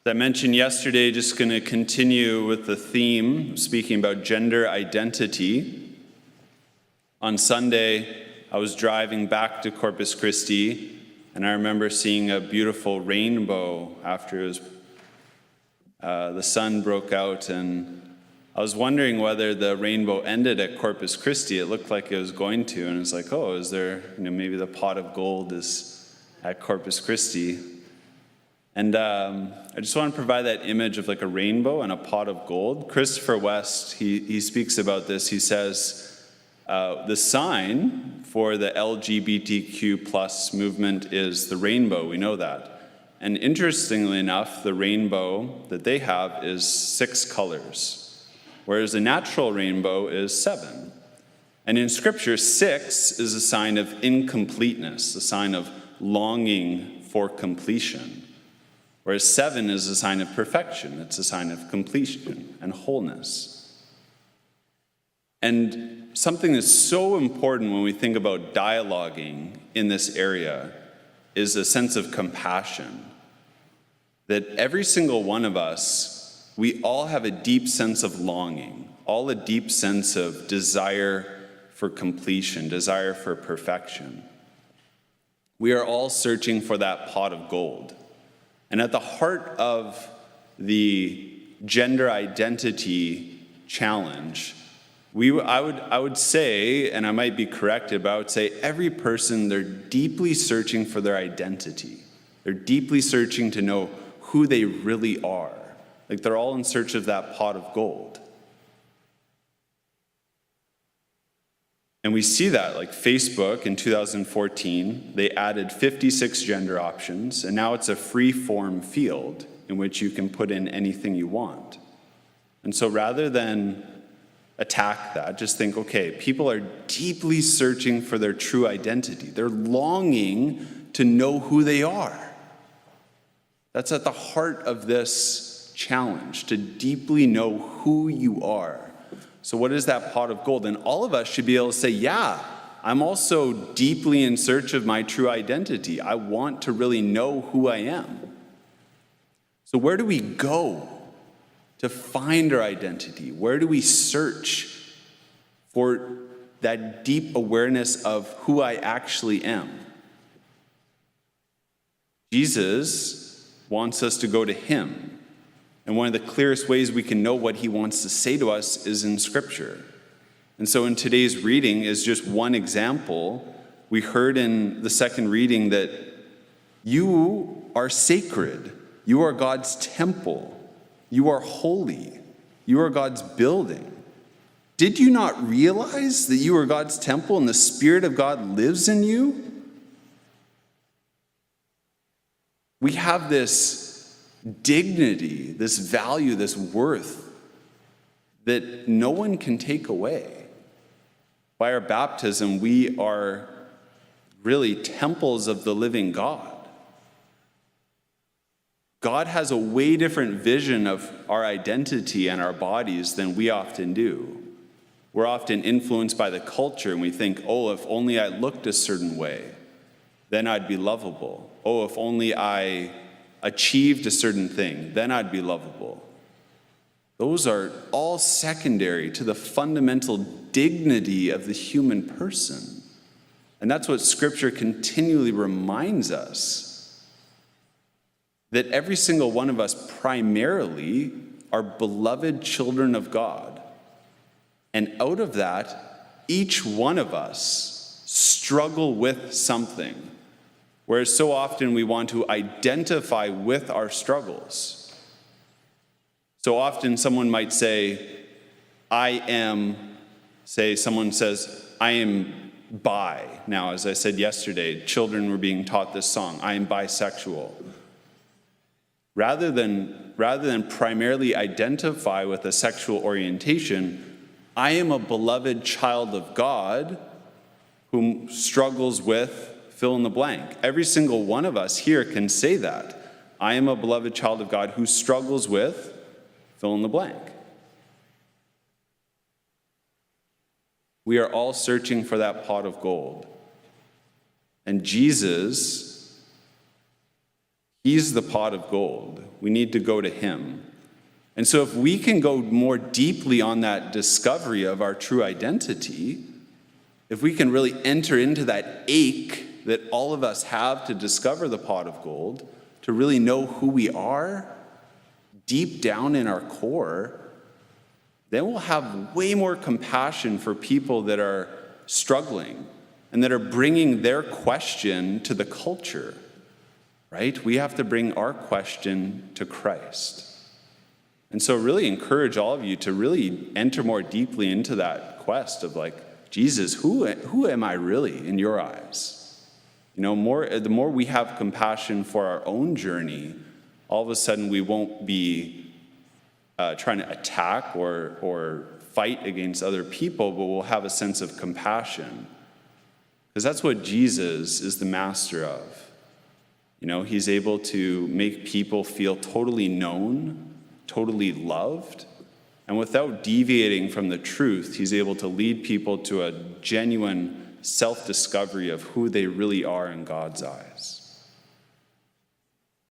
As I mentioned yesterday, just going to continue with the theme, speaking about gender identity. On Sunday, I was driving back to Corpus Christi, and I remember seeing a beautiful rainbow after the sun broke out, and I was wondering whether the rainbow ended at Corpus Christi. It looked like it was going to, and it's like, oh, is there, maybe the pot of gold is at Corpus Christi. And I just want to provide that image of like a rainbow and a pot of gold. Christopher West, he speaks about this. He says, the sign for the LGBTQ plus movement is the rainbow. We know that. And interestingly enough, the rainbow that they have is 6 colors, whereas the natural rainbow is 7. And in Scripture, 6 is a sign of incompleteness, a sign of longing for completion. Whereas 7 is a sign of perfection. It's a sign of completion and wholeness. And something that's so important when we think about dialoguing in this area is a sense of compassion. That every single one of us, we all have a deep sense of longing, all a deep sense of desire for completion, desire for perfection. We are all searching for that pot of gold. And at the heart of the gender identity challenge, I would say, and I might be corrected, but I would say every person, they're deeply searching for their identity. They're deeply searching to know who they really are. Like they're all in search of that pot of gold. And we see that, like Facebook in 2014, they added 56 gender options, and now it's a free-form field in which you can put in anything you want. And so rather than attack that, just think, okay, people are deeply searching for their true identity. They're longing to know who they are. That's at the heart of this challenge, to deeply know who you are. So what is that pot of gold? And all of us should be able to say, yeah, I'm also deeply in search of my true identity. I want to really know who I am. So where do we go to find our identity? Where do we search for that deep awareness of who I actually am? Jesus wants us to go to him. And one of the clearest ways we can know what he wants to say to us is in Scripture. And so in today's reading is just one example. We heard in the second reading that you are sacred. You are God's temple. You are holy. You are God's building. Did you not realize that you are God's temple and the Spirit of God lives in you? We have this dignity, this value, this worth that no one can take away. By our baptism, we are really temples of the living God. God has a way different vision of our identity and our bodies than we often do. We're often influenced by the culture, and we think, oh, if only I looked a certain way, then I'd be lovable. Oh, if only I achieved a certain thing, then I'd be lovable. Those are all secondary to the fundamental dignity of the human person. And that's what Scripture continually reminds us, that every single one of us primarily are beloved children of God. And out of that, each one of us struggle with something. Whereas so often we want to identify with our struggles. So often someone might say, someone says, I am bi. Now, as I said yesterday, children were being taught this song, I am bisexual. Rather than primarily identify with a sexual orientation, I am a beloved child of God whom struggles with fill in the blank. Every single one of us here can say that. I am a beloved child of God who struggles with fill in the blank. We are all searching for that pot of gold. And Jesus, he's the pot of gold. We need to go to him. And so if we can go more deeply on that discovery of our true identity, if we can really enter into that ache that all of us have to discover the pot of gold, to really know who we are deep down in our core, then we'll have way more compassion for people that are struggling and that are bringing their question to the culture, right? We have to bring our question to Christ. And so really encourage all of you to really enter more deeply into that quest of like, Jesus, who am I really in your eyes? You know, the more we have compassion for our own journey, all of a sudden we won't be trying to attack or fight against other people, but we'll have a sense of compassion. Because that's what Jesus is the master of. You know, he's able to make people feel totally known, totally loved, and without deviating from the truth, he's able to lead people to a genuine self-discovery of who they really are in God's eyes.